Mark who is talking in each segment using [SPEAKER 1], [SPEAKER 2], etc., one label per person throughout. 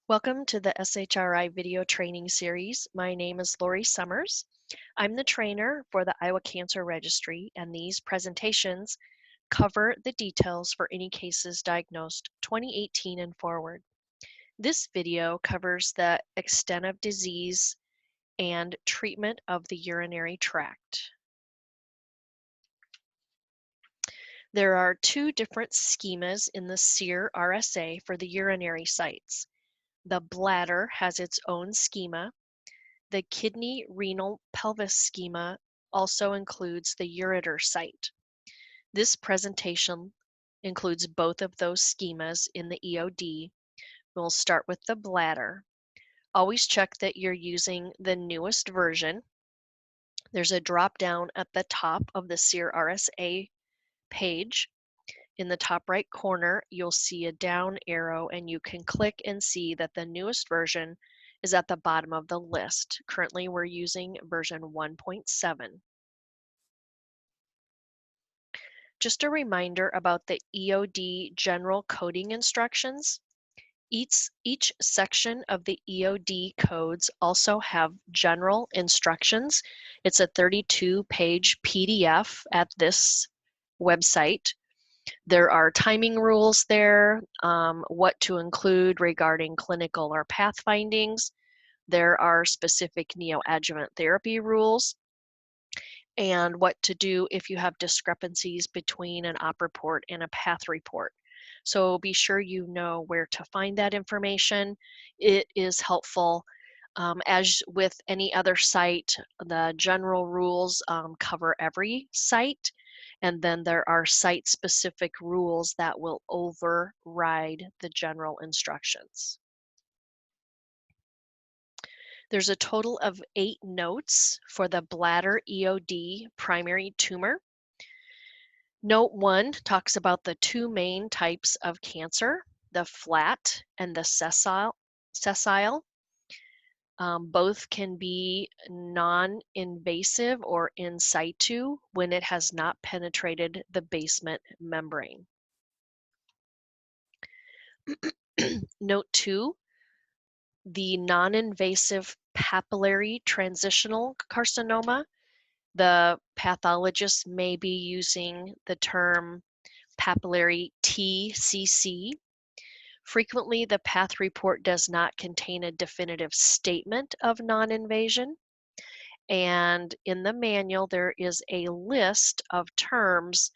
[SPEAKER 1] Welcome to the SHRI video training series. My name is Lori Summers. I'm the trainer for the Iowa Cancer Registry, and these presentations cover the details for any cases diagnosed 2018 and forward. This video covers the extent of disease and treatment of the urinary tract. There are two different schemas in the SEER RSA for the urinary sites. The bladder has its own schema. The kidney, renal, pelvis schema also includes the ureter site. This presentation includes both of those schemas in the EOD. We'll start with the bladder. Always check that you're using the newest version. There's a drop down at the top of the SEER RSA page. In the top right corner, you'll see a down arrow and you can click and see that the newest version is at the bottom of the list. Currently, we're using version 1.7. Just a reminder about the EOD general coding instructions. Each section of the EOD codes also have general instructions. It's a 32-page PDF at this website. There are timing rules there, what to include regarding clinical or path findings. There are specific neoadjuvant therapy rules and what to do if you have discrepancies between an op report and a path report. So be sure you know where to find that information. It is helpful. As with any other site, the general rules cover every site, and then there are site-specific rules that will override the general instructions. There's a total of 8 notes for the bladder EOD primary tumor. Note 1 talks about the two main types of cancer, the flat and the sessile. Both can be non-invasive or in situ when it has not penetrated the basement membrane. Note 2, the non-invasive papillary transitional carcinoma. The pathologist may be using the term papillary TCC. Frequently, the path report does not contain a definitive statement of non-invasion. And in the manual, there is a list of terms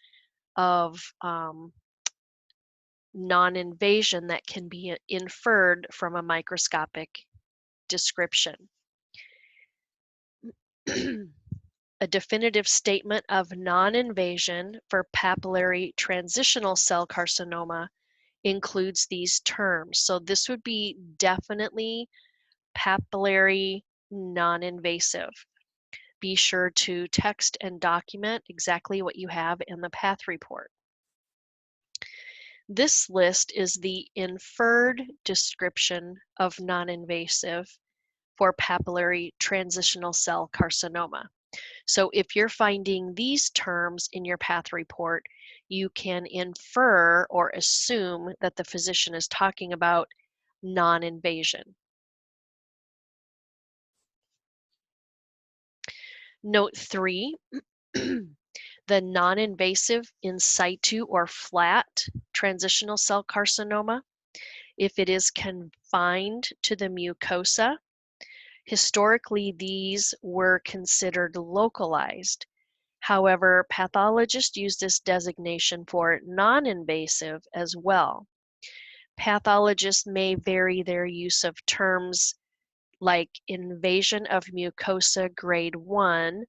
[SPEAKER 1] of non-invasion that can be inferred from a microscopic description. A definitive statement of non-invasion for papillary transitional cell carcinoma includes these terms. So this would be definitely papillary non-invasive. Be sure to text and document exactly what you have in the path report. This list is the inferred description of non-invasive for papillary transitional cell carcinoma. So if you're finding these terms in your path report, you can infer or assume that the physician is talking about non-invasion. Note 3, the non-invasive in situ or flat transitional cell carcinoma, if it is confined to the mucosa, historically these were considered localized. However, pathologists use this designation for non-invasive as well. Pathologists may vary their use of terms like invasion of mucosa grade 1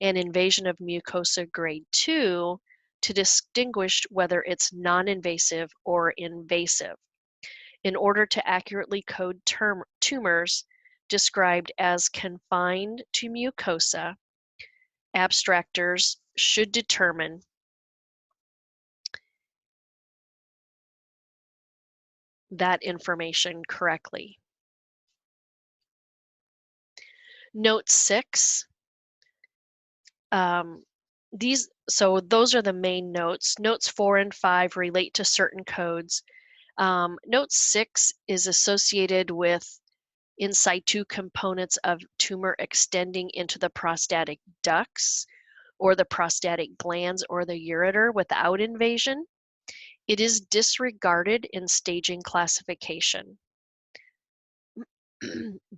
[SPEAKER 1] and invasion of mucosa grade 2 to distinguish whether it's non-invasive or invasive, in order to accurately code tumors described as confined to mucosa. Abstractors should determine that information correctly. Note 6, those are the main notes. Notes 4 and 5 relate to certain codes. Note 6 is associated with in situ components of tumor extending into the prostatic ducts or the prostatic glands or the ureter without invasion. It is disregarded in staging classification.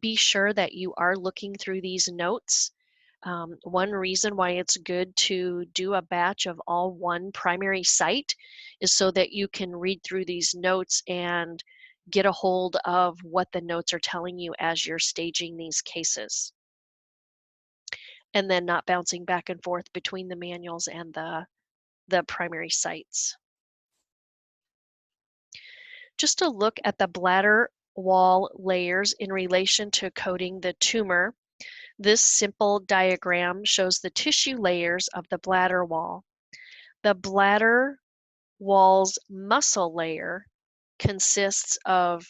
[SPEAKER 1] Be sure that you are looking through these notes. One reason why it's good to do a batch of all one primary site is so that you can read through these notes and get a hold of what the notes are telling you as you're staging these cases. And then not bouncing back and forth between the manuals and the primary sites. Just to look at the bladder wall layers in relation to coding the tumor, this simple diagram shows the tissue layers of the bladder wall. The bladder wall's muscle layer consists of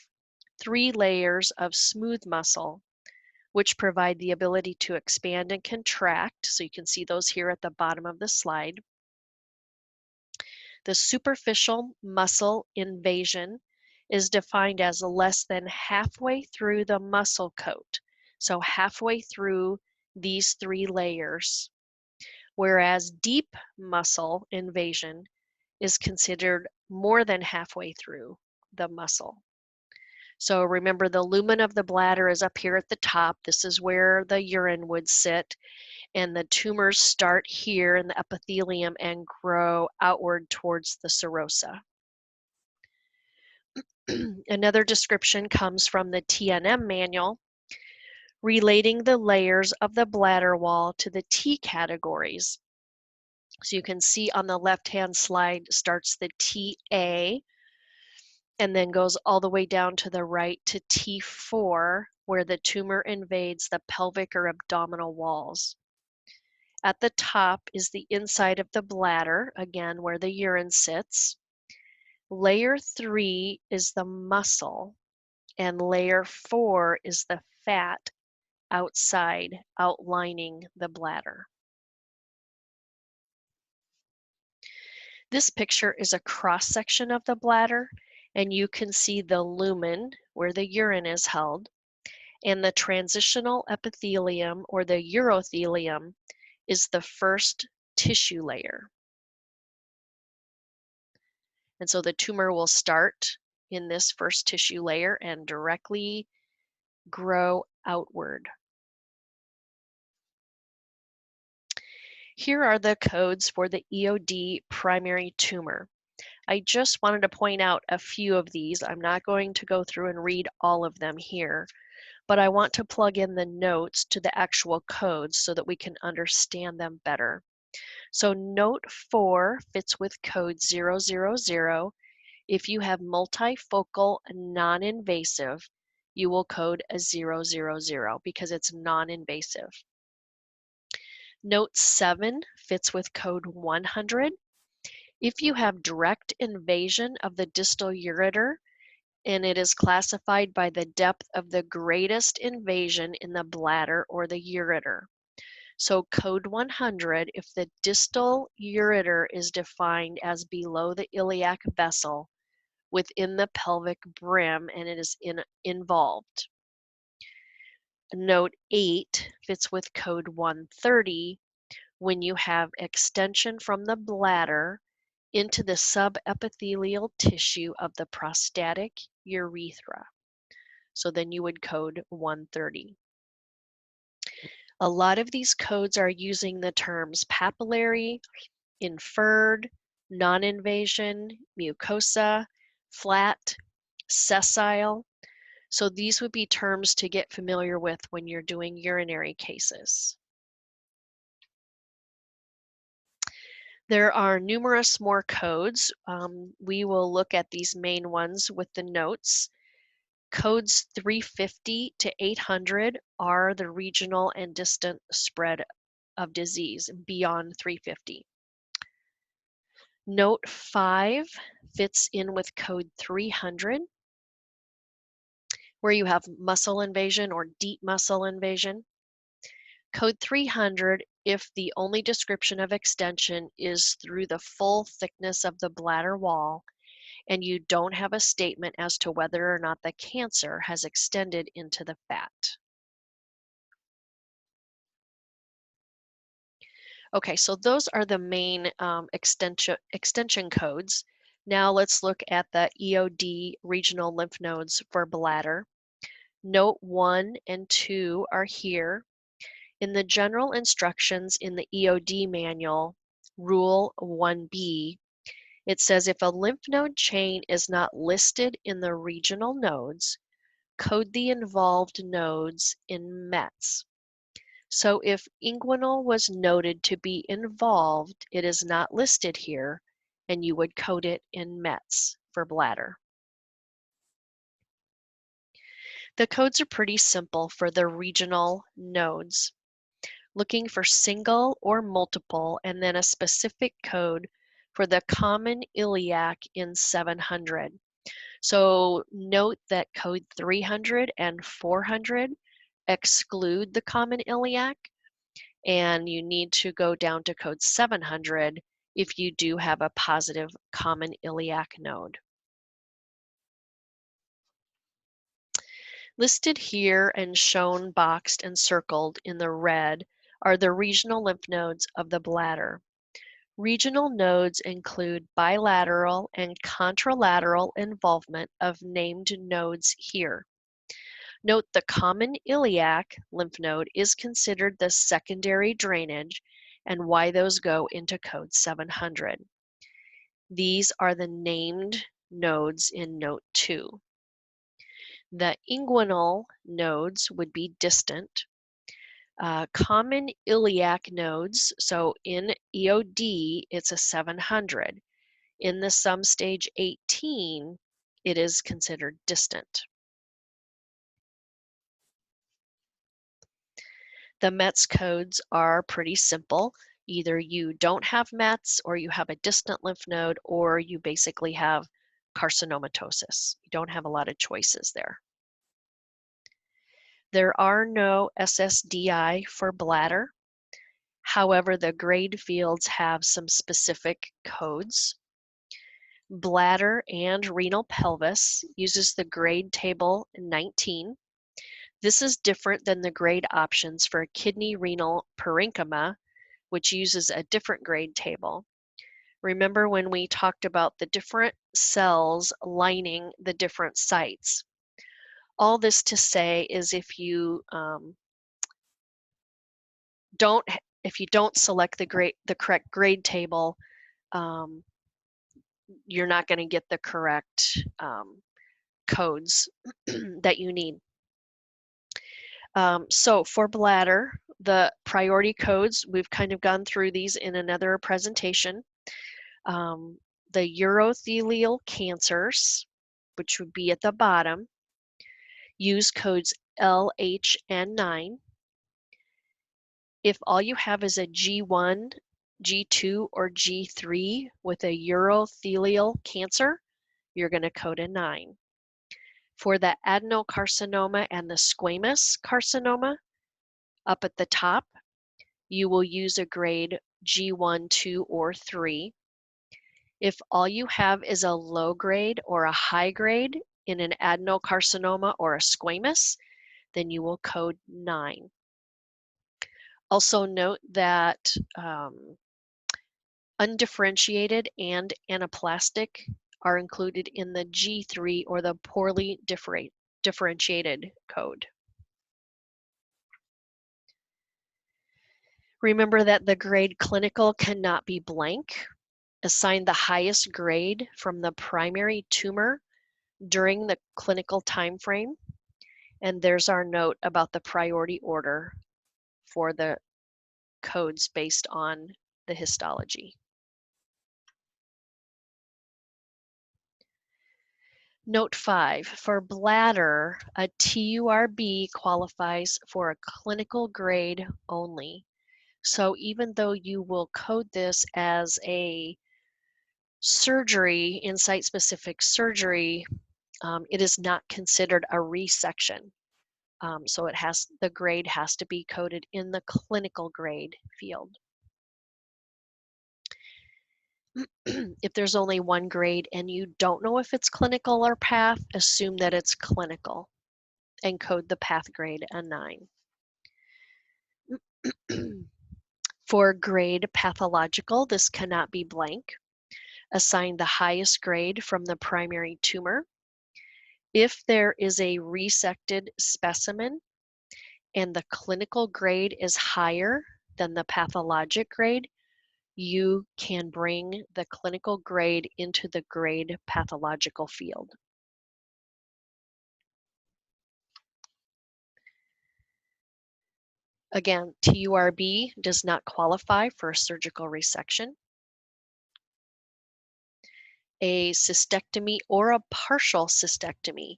[SPEAKER 1] 3 layers of smooth muscle, which provide the ability to expand and contract. So you can see those here at the bottom of the slide. The superficial muscle invasion is defined as less than halfway through the muscle coat. So halfway through these 3 layers, whereas deep muscle invasion is considered more than halfway through the muscle. So remember, the lumen of the bladder is up here at the top. This is where the urine would sit, and the tumors start here in the epithelium and grow outward towards the serosa. Another description comes from the TNM manual, relating the layers of the bladder wall to the T categories. So you can see on the left-hand slide starts the TA and then goes all the way down to the right to T4, where the tumor invades the pelvic or abdominal walls. At the top is the inside of the bladder, again, where the urine sits. Layer 3 is the muscle, and layer 4 is the fat outside, outlining the bladder. This picture is a cross-section of the bladder, and you can see the lumen where the urine is held, and the transitional epithelium or the urothelium is the first tissue layer. And so the tumor will start in this first tissue layer and directly grow outward. Here are the codes for the EOD primary tumor. I just wanted to point out a few of these. I'm not going to go through and read all of them here, but I want to plug in the notes to the actual codes so that we can understand them better. So note 4 fits with code 000. If you have multifocal non-invasive, you will code a 000 because it's non-invasive. Note 7 fits with code 100. If you have direct invasion of the distal ureter and it is classified by the depth of the greatest invasion in the bladder or the ureter. So code 100, if the distal ureter is defined as below the iliac vessel within the pelvic brim and it is involved. Note 8 fits with code 130 when you have extension from the bladder into the subepithelial tissue of the prostatic urethra. So then you would code 130. A lot of these codes are using the terms papillary, inferred, non-invasion, mucosa, flat, sessile. So these would be terms to get familiar with when you're doing urinary cases. There are numerous more codes. We will look at these main ones with the notes. Codes 350 to 800 are the regional and distant spread of disease beyond 350. Note 5 fits in with code 300, where you have muscle invasion or deep muscle invasion. Code 300 if the only description of extension is through the full thickness of the bladder wall and you don't have a statement as to whether or not the cancer has extended into the fat. Okay, so those are the main extension codes. Now let's look at the EOD regional lymph nodes for bladder. Note 1 and 2 are here. In the general instructions in the EOD manual, Rule 1B, it says if a lymph node chain is not listed in the regional nodes, code the involved nodes in METs. So if inguinal was noted to be involved, it is not listed here, and you would code it in METs for bladder. The codes are pretty simple for the regional nodes. Looking for single or multiple, and then a specific code for the common iliac in 700. So note that code 300 and 400 exclude the common iliac, and you need to go down to code 700 if you do have a positive common iliac node. Listed here and shown boxed and circled in the red are the regional lymph nodes of the bladder. Regional nodes include bilateral and contralateral involvement of named nodes here. Note the common iliac lymph node is considered the secondary drainage and why those go into code 700. These are the named nodes in note 2. The inguinal nodes would be distant. Common iliac nodes, so in EOD, it's a 700. In the sum stage 18, it is considered distant. The METS codes are pretty simple. Either you don't have METS, or you have a distant lymph node, or you basically have carcinomatosis. You don't have a lot of choices there. There are no SSDI for bladder. However, the grade fields have some specific codes. Bladder and renal pelvis uses the grade table 19. This is different than the grade options for kidney renal parenchyma, which uses a different grade table. Remember when we talked about the different cells lining the different sites? All this to say is if you don't select the correct grade table, you're not going to get the correct codes that you need. So for bladder, the priority codes, we've kind of gone through these in another presentation. The urothelial cancers, which would be at the bottom, use codes L, H, and 9. If all you have is a G1, G2, or G3 with a urothelial cancer, you're going to code a 9. For the adenocarcinoma and the squamous carcinoma, up at the top, you will use a grade G1, 2, or 3. If all you have is a low grade or a high grade in an adenocarcinoma or a squamous, then you will code 9. Also note that undifferentiated and anaplastic are included in the G3 or the poorly differentiated code. Remember that the grade clinical cannot be blank. Assign the highest grade from the primary tumor during the clinical time frame. And there's our note about the priority order for the codes based on the histology. Note 5, for bladder, a TURB qualifies for a clinical grade only. So even though you will code this as a surgery, in site-specific surgery, it is not considered a resection. So the grade has to be coded in the clinical grade field. If there's only one grade and you don't know if it's clinical or path, assume that it's clinical and code the path grade a 9. For grade pathological, this cannot be blank. Assign the highest grade from the primary tumor. If there is a resected specimen and the clinical grade is higher than the pathologic grade, you can bring the clinical grade into the grade pathological field. Again, TURB does not qualify for a surgical resection. A cystectomy or a partial cystectomy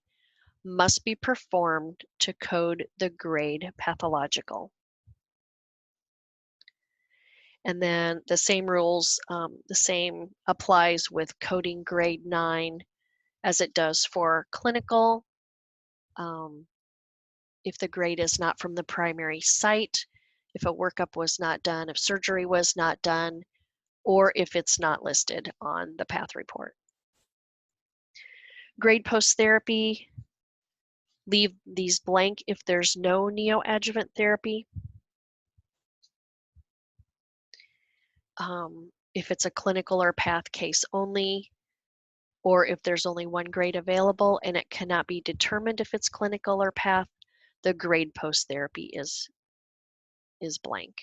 [SPEAKER 1] must be performed to code the grade pathological. And then the same rules, the same applies with coding grade 9 as it does for clinical. If the grade is not from the primary site, if a workup was not done, if surgery was not done, or if it's not listed on the path report. Grade post-therapy, leave these blank if there's no neoadjuvant therapy. If it's a clinical or path case only, or if there's only one grade available and it cannot be determined if it's clinical or path, the grade post-therapy is blank.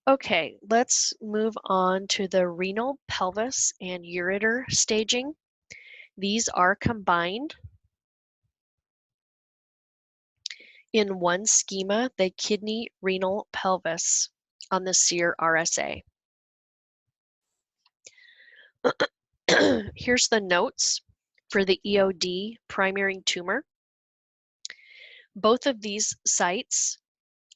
[SPEAKER 1] Okay, let's move on to the renal, pelvis, and ureter staging. These are combined in one schema, the kidney, renal, pelvis on the SEER RSA. Here's the notes for the EOD primary tumor. Both of these sites,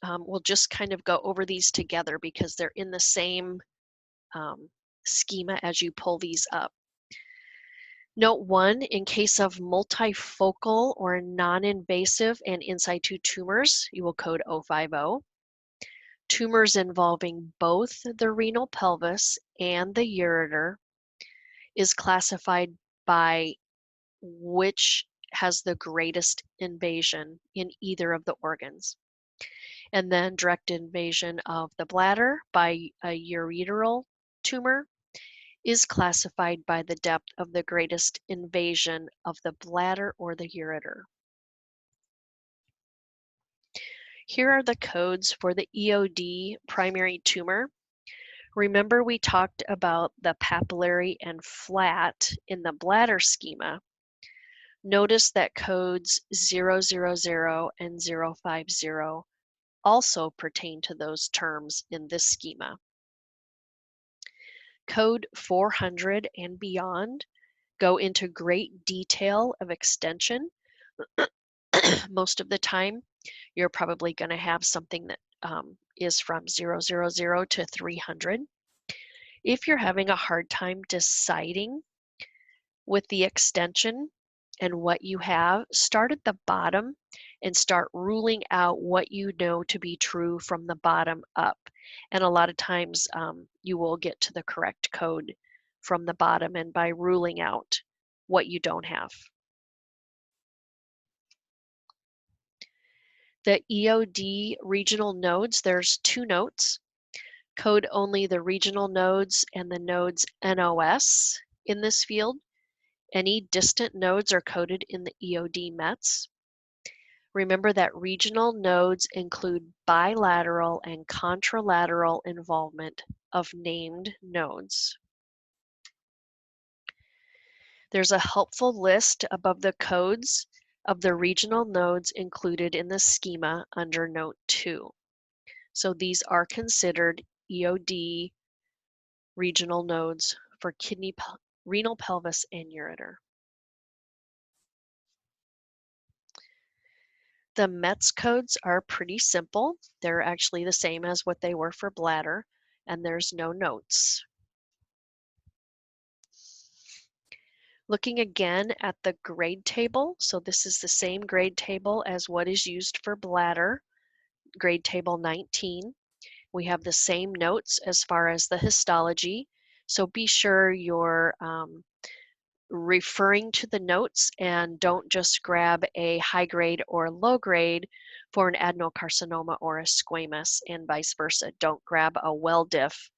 [SPEAKER 1] we'll just kind of go over these together because they're in the same schema as you pull these up. Note 1, in case of multifocal or non-invasive and in situ tumors, you will code 050. Tumors involving both the renal pelvis and the ureter is classified by which has the greatest invasion in either of the organs. And then direct invasion of the bladder by a ureteral tumor is classified by the depth of the greatest invasion of the bladder or the ureter. Here are the codes for the EOD primary tumor. Remember we talked about the papillary and flat in the bladder schema. Notice that codes 000 and 050 also pertain to those terms in this schema. Code 400 and beyond go into great detail of extension. Most of the time, you're probably going to have something that is from 000 to 300. If you're having a hard time deciding with the extension and what you have, start at the bottom and start ruling out what you know to be true from the bottom up. And a lot of times you will get to the correct code from the bottom and by ruling out what you don't have. The EOD regional nodes, there's 2 notes. Code only the regional nodes and the nodes NOS in this field. Any distant nodes are coded in the EOD METs. Remember that regional nodes include bilateral and contralateral involvement of named nodes. There's a helpful list above the codes of the regional nodes included in the schema under Note 2. So these are considered EOD regional nodes for kidney, renal, pelvis, and ureter. The METS codes are pretty simple. They're actually the same as what they were for bladder, and there's no notes. Looking again at the grade table, so this is the same grade table as what is used for bladder, grade table 19. We have the same notes as far as the histology, so be sure you're referring to the notes and don't just grab a high grade or low grade for an adenocarcinoma or a squamous, and vice versa. Don't grab a well diff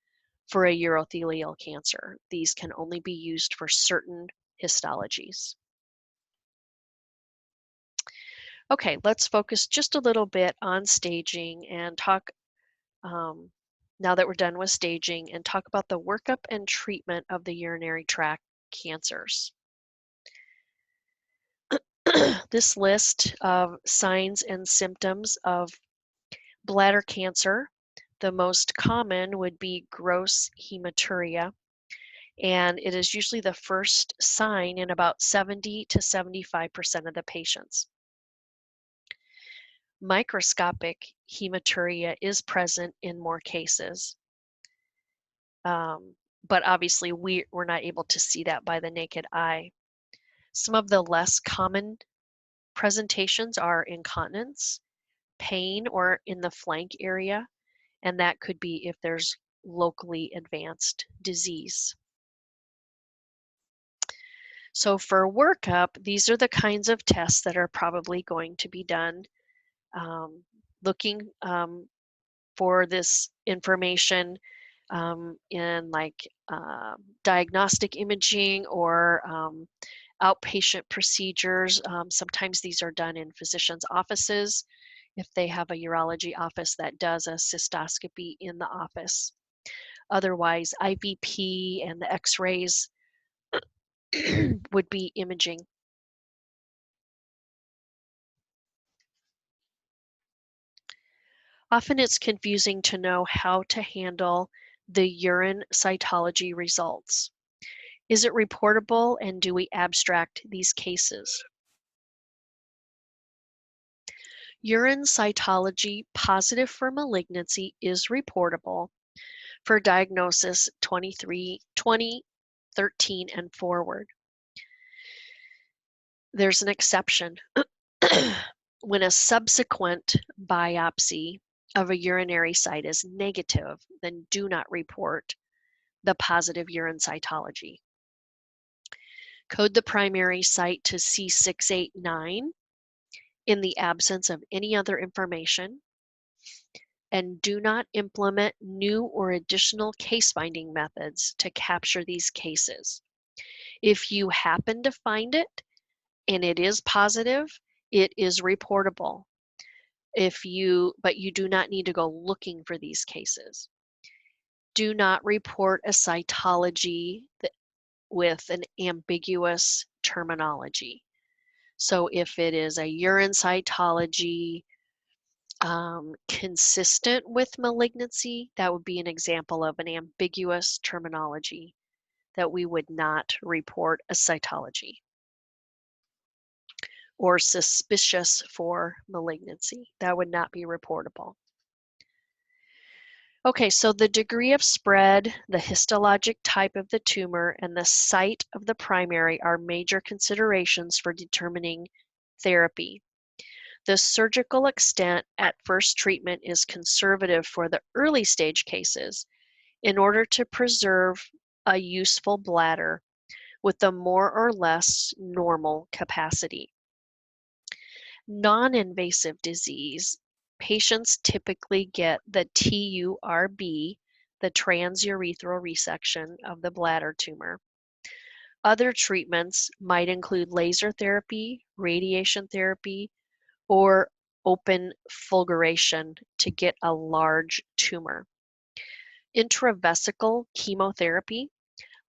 [SPEAKER 1] for a urothelial cancer. These can only be used for certain histologies. Okay, let's focus just a little bit on staging and talk, now that we're done with staging, and talk about the workup and treatment of the urinary tract cancers. This list of signs and symptoms of bladder cancer, the most common would be gross hematuria, and it is usually the first sign in about 70 to 75% of the patients. Microscopic hematuria is present in more cases, but obviously we're not able to see that by the naked eye. Some of the less common presentations are incontinence, pain or in the flank area, and that could be if there's locally advanced disease. So for workup, these are the kinds of tests that are probably going to be done. Looking for this information in like diagnostic imaging or outpatient procedures. Sometimes these are done in physicians' offices if they have a urology office that does a cystoscopy in the office. Otherwise, IVP and the x-rays would be imaging. Often it's confusing to know how to handle the urine cytology results. Is it reportable, and do we abstract these cases? Urine cytology positive for malignancy is reportable for diagnosis 2013 and forward. There's an exception. When a subsequent biopsy of a urinary site is negative, then do not report the positive urine cytology. Code the primary site to C689 in the absence of any other information, and do not implement new or additional case finding methods to capture these cases. If you happen to find it and it is positive, it is reportable. But you do not need to go looking for these cases. Do not report a cytology with an ambiguous terminology. So if it is a urine cytology consistent with malignancy, that would be an example of an ambiguous terminology that we would not report a cytology. Or suspicious for malignancy, that would not be reportable. Okay, so the degree of spread, the histologic type of the tumor, and the site of the primary are major considerations for determining therapy. The surgical extent at first treatment is conservative for the early stage cases in order to preserve a useful bladder with a more or less normal capacity. Non-invasive disease, patients typically get the TURB, the transurethral resection of the bladder tumor. Other treatments might include laser therapy, radiation therapy, or open fulguration to get a large tumor. Intravesical chemotherapy,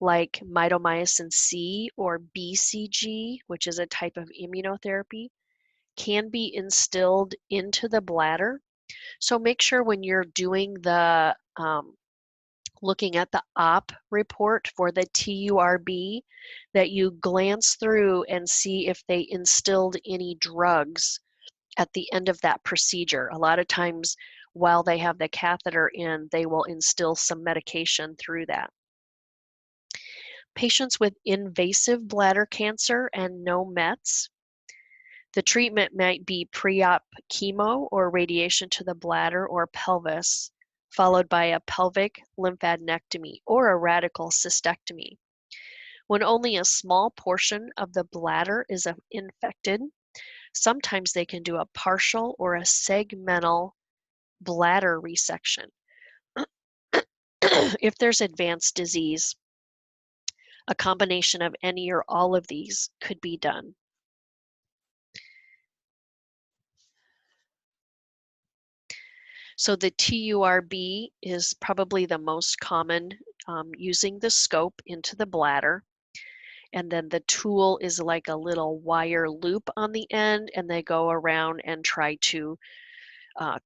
[SPEAKER 1] like mitomycin C or BCG, which is a type of immunotherapy, can be instilled into the bladder. So make sure when you're doing the looking at the op report for the TURB that you glance through and see if they instilled any drugs at the end of that procedure. A lot of times while they have the catheter in, they will instill some medication through that. Patients with invasive bladder cancer and no mets, the treatment might be pre-op chemo or radiation to the bladder or pelvis, followed by a pelvic lymphadenectomy or a radical cystectomy. When only a small portion of the bladder is infected, sometimes they can do a partial or a segmental bladder resection. If there's advanced disease, a combination of any or all of these could be done. So the TURB is probably the most common, using the scope into the bladder. And then the tool is like a little wire loop on the end, and they go around and try to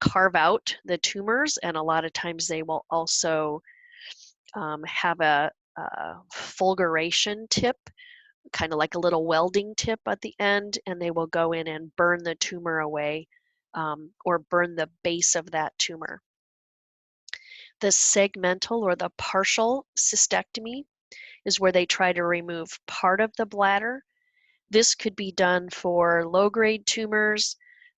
[SPEAKER 1] carve out the tumors. And a lot of times they will also have a fulguration tip, kind of like a little welding tip at the end, and they will go in and burn the tumor away, or burn the base of that tumor. The segmental or the partial cystectomy is where they try to remove part of the bladder. This could be done for low-grade tumors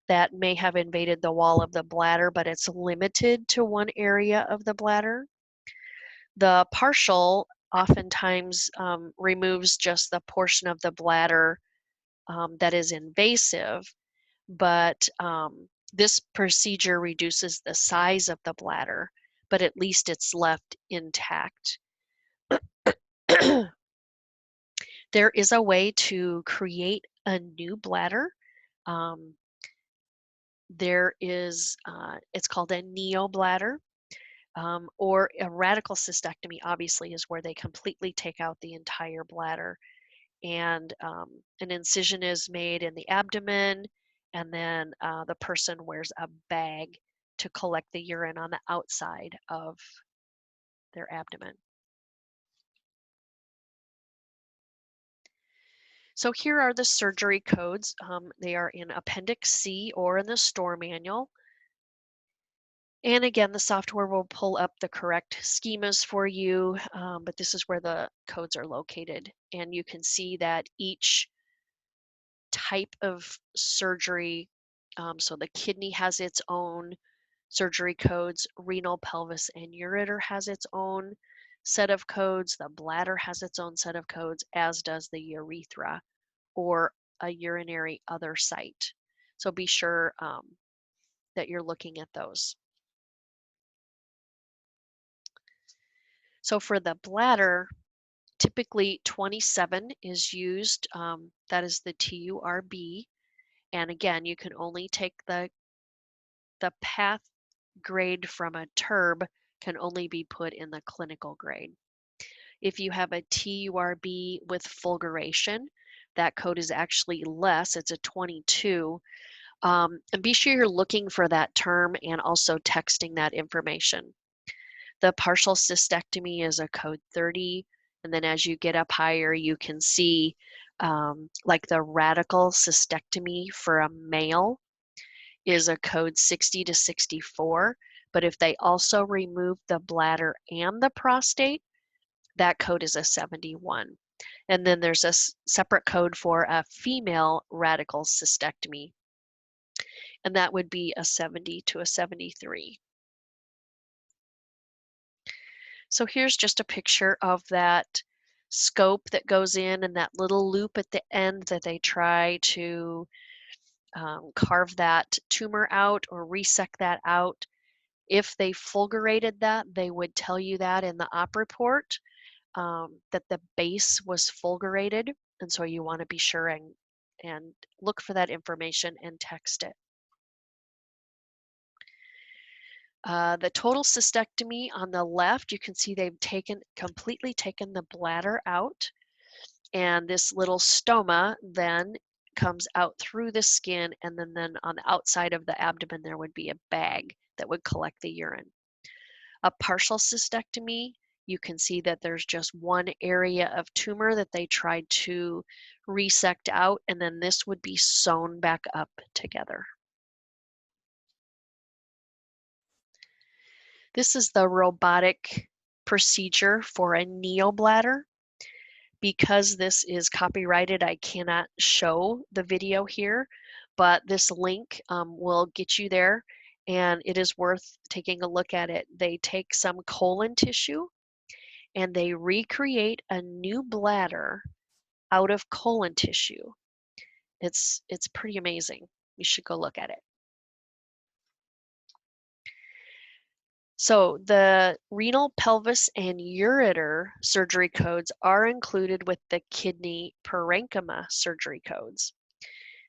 [SPEAKER 1] that may have invaded the wall of the bladder, but it's limited to one area of the bladder. The partial oftentimes removes just the portion of the bladder that is invasive, but this procedure reduces the size of the bladder, but at least it's left intact. There is a way to create a new bladder. There is, it's called a neobladder, or a radical cystectomy, obviously, is where they completely take out the entire bladder. And an incision is made in the abdomen, and then the person wears a bag to collect the urine on the outside of their abdomen. So here are the surgery codes. They are in Appendix C or in the store manual. And again, the software will pull up the correct schemas for you, but this is where the codes are located. And you can see that each type of surgery, so the kidney has its own surgery codes, renal, pelvis, and ureter has its own set of codes, the bladder has its own set of codes, as does the urethra or a urinary other site. So be sure that you're looking at those. So for the bladder, typically 27 is used. That is the TURB. And again, you can only take the path grade from a TURB can only be put in the clinical grade. If you have a TURB with fulguration, that code is actually less. It's a 22. And be sure you're looking for that term and also texting that information. The partial cystectomy is a code 30. And then as you get up higher, you can see like the radical cystectomy for a male is a code 60 to 64. But if they also remove the bladder and the prostate, that code is a 71. And then there's a separate code for a female radical cystectomy, and that would be a 70 to a 73. So here's just a picture of that scope that goes in and that little loop at the end that they try to carve that tumor out or resect that out. If they fulgurated that, they would tell you that in the op report, that the base was fulgurated. And so you want to be sure and look for that information and text it. The total cystectomy on the left, you can see they've completely taken the bladder out, and this little stoma then comes out through the skin, and then on the outside of the abdomen there would be a bag that would collect the urine. A partial cystectomy, you can see that there's just one area of tumor that they tried to resect out, and then this would be sewn back up together. This is the robotic procedure for a neobladder. Because this is copyrighted, I cannot show the video here, but this link will get you there, and it is worth taking a look at it. They take some colon tissue and they recreate a new bladder out of colon tissue. It's pretty amazing. You should go look at it. So the renal, pelvis, and ureter surgery codes are included with the kidney parenchyma surgery codes.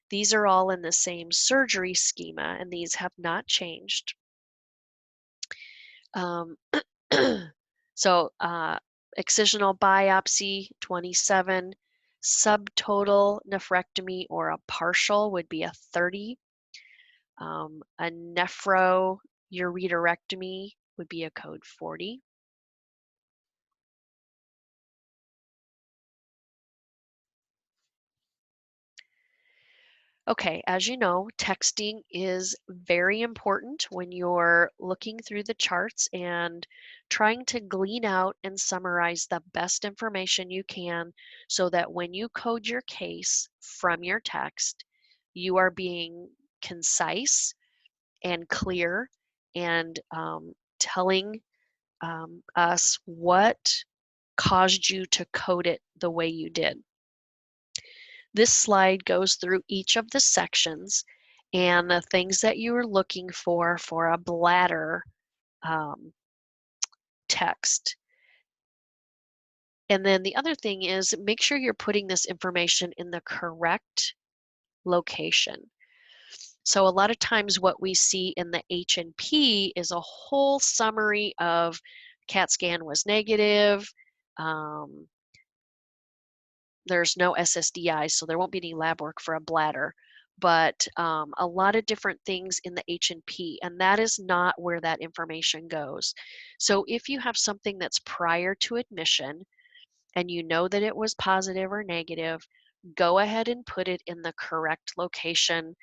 [SPEAKER 1] These are all in the same surgery schema, and these have not changed. Um, so excisional biopsy, 27. Subtotal nephrectomy or a partial would be a 30. A nephroureterectomy would be a code 40. Okay, as you know, texting is very important when you're looking through the charts and trying to glean out and summarize the best information you can so that when you code your case from your text, you are being concise and clear and telling us what caused you to code it the way you did. This slide goes through each of the sections and the things that you are looking for a bladder text. And then the other thing is make sure you're putting this information in the correct location. So a lot of times what we see in the H&P is a whole summary of CAT scan was negative, there's no SSDI, so there won't be any lab work for a bladder, but a lot of different things in the H&P, and that is not where that information goes. So if you have something that's prior to admission and you know that it was positive or negative, go ahead and put it in the correct location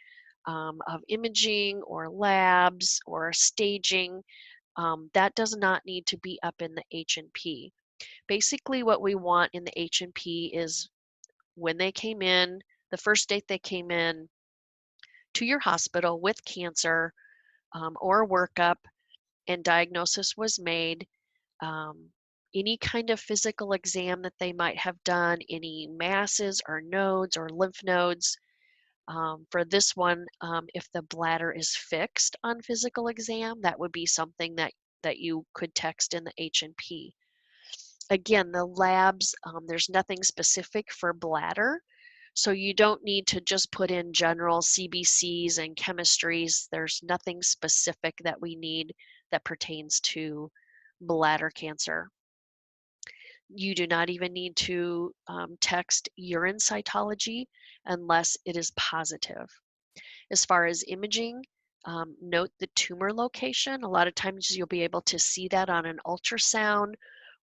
[SPEAKER 1] of imaging or labs or staging. That does not need to be up in the H&P. Basically what we want in the H&P is when they came in, the first date they came in to your hospital with cancer or workup and diagnosis was made, any kind of physical exam that they might have done, any masses or nodes or lymph nodes. For this one, if the bladder is fixed on physical exam, that would be something that you could text in the H&P. Again, the labs, there's nothing specific for bladder, so you don't need to just put in general CBCs and chemistries. There's nothing specific that we need that pertains to bladder cancer. You do not even need to text urine cytology unless it is positive. As far as imaging, note the tumor location. A lot of times you'll be able to see that on an ultrasound,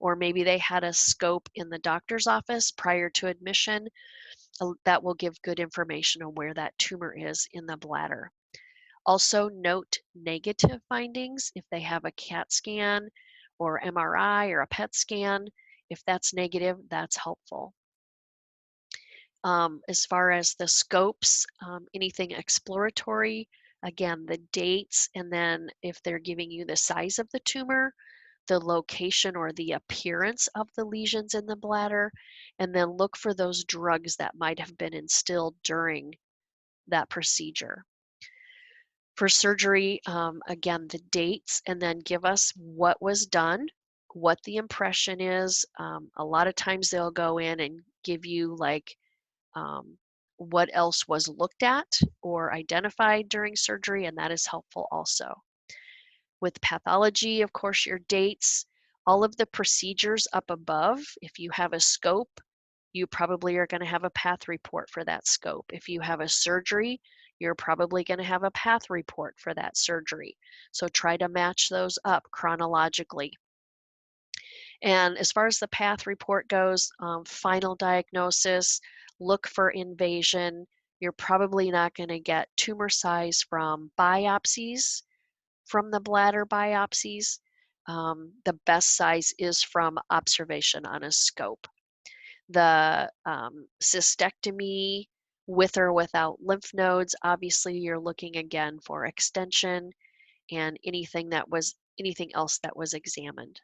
[SPEAKER 1] or maybe they had a scope in the doctor's office prior to admission. That will give good information on where that tumor is in the bladder. Also note negative findings if they have a CAT scan or MRI or a PET scan. If that's negative, that's helpful. As far as the scopes, anything exploratory, again, the dates, and then if they're giving you the size of the tumor, the location or the appearance of the lesions in the bladder, and then look for those drugs that might have been instilled during that procedure. For surgery, again, the dates, and then give us what was done, what the impression is. A lot of times they'll go in and give you like what else was looked at or identified during surgery, and that is helpful also. With pathology, of course, your dates, all of the procedures up above. If you have a scope, you probably are going to have a path report for that scope. If you have a surgery, you're probably going to have a path report for that surgery. So try to match those up chronologically. And as far as the path report goes, final diagnosis, look for invasion. You're probably not going to get tumor size from biopsies, from the bladder biopsies. The best size is from observation on a scope. The cystectomy with or without lymph nodes, obviously you're looking again for extension. and anything else that was examined.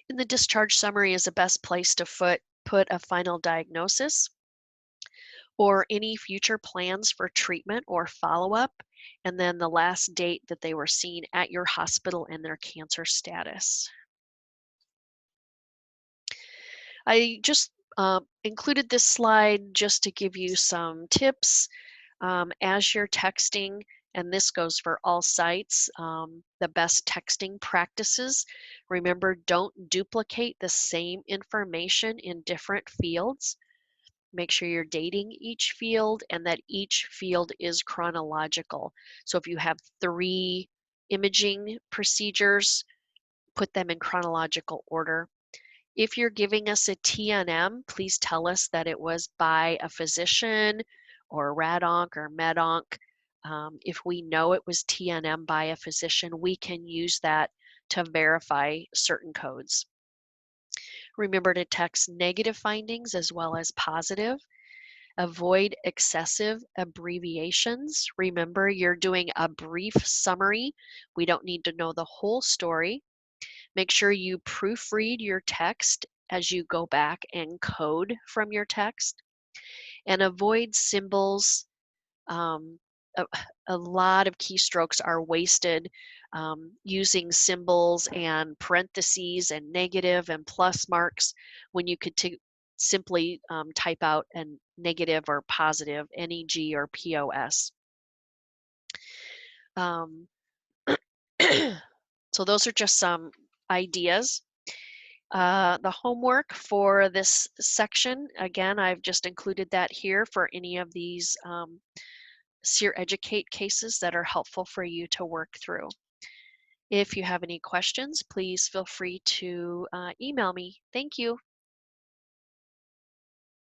[SPEAKER 1] And the discharge summary is the best place to put a final diagnosis or any future plans for treatment or follow-up, and then the last date that they were seen at your hospital and their cancer status. I just included this slide just to give you some tips as you're texting, and this goes for all sites, the best texting practices. Remember, don't duplicate the same information in different fields. Make sure you're dating each field and that each field is chronological. So if you have 3 imaging procedures, put them in chronological order. If you're giving us a TNM, please tell us that it was by a physician or rad-onc or med-onc. If we know it was TNM by a physician, we can use that to verify certain codes. Remember to text negative findings as well as positive. Avoid excessive abbreviations. Remember, you're doing a brief summary. We don't need to know the whole story. Make sure you proofread your text as you go back and code from your text, and avoid symbols. Um, a, a lot of keystrokes are wasted using symbols and parentheses and negative and plus marks when you could simply type out a negative or positive, NEG or POS. So those are just some ideas. The homework for this section, again, I've just included that here for any of these SEER Educate cases that are helpful for you to work through. If you have any questions, please feel free to email me. Thank you.